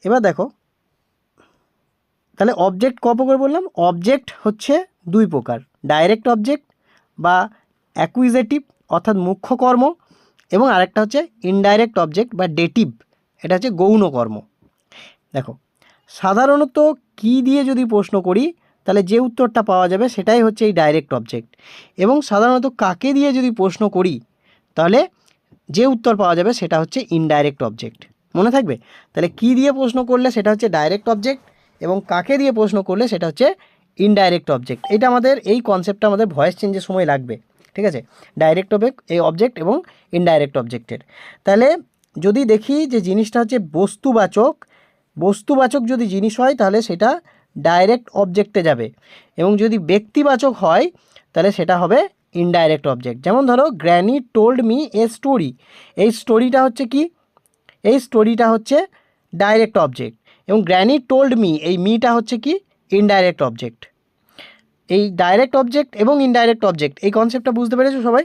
এবার দেখো তাহলে অবজেক্ট ক প্রকার বললাম, অবজেক্ট হচ্ছে দুই প্রকার, ডাইরেক্ট অবজেক্ট বা অ্যাকুইজেটিভ অর্থাৎ মুখ্য কর্ম, এবং আরেকটা হচ্ছে ইনডাইরেক্ট অবজেক্ট বা ডেটিভ, এটা হচ্ছে গৌণ কর্ম। দেখো সাধারণত কি দিয়ে যদি প্রশ্ন করি তাহলে যে উত্তরটা পাওয়া যাবে সেটাই হচ্ছে এই ডাইরেক্ট অবজেক্ট, এবং সাধারণত কাকে দিয়ে যদি প্রশ্ন করি তাহলে যে উত্তর পাওয়া যাবে সেটা হচ্ছে ইনডাইরেক্ট অবজেক্ট। মনে থাকবে, তাহলে কি দিয়ে প্রশ্ন করলে সেটা হচ্ছে ডাইরেক্ট অবজেক্ট, এবং কাকে দিয়ে প্রশ্ন করলে সেটা হচ্ছে ইনডাইরেক্ট অবজেক্ট। এটা আমাদের এই কনসেপ্টটা আমাদের ভয়েস চেঞ্জের সময় লাগবে, ঠিক আছে, ডাইরেক্ট অবজেক্ট এবং ইনডাইরেক্ট অবজেক্টের। তাহলে যদি দেখি যে জিনিসটা হচ্ছে বস্তুবাচক যদি জিনিস হয় তাহলে সেটা ডাইরেক্ট অবজেক্টে যাবে, এবং যদি ব্যক্তিবাচক হয় তাহলে সেটা হবে ইনডাইরেক্ট অবজেক্ট। যেমন ধরো granny told me a story, এই স্টোরিটা হচ্ছে কি, এই স্টোরিটা হচ্ছে ডাইরেক্ট অবজেক্ট, এবং গ্র্যানি টোল্ড মি এই মিটা হচ্ছে কি ইনডাইরেক্ট অবজেক্ট। এই ডাইরেক্ট অবজেক্ট এবং ইনডাইরেক্ট অবজেক্ট এই কনসেপ্টটা বুঝতে পেরেছো সবাই?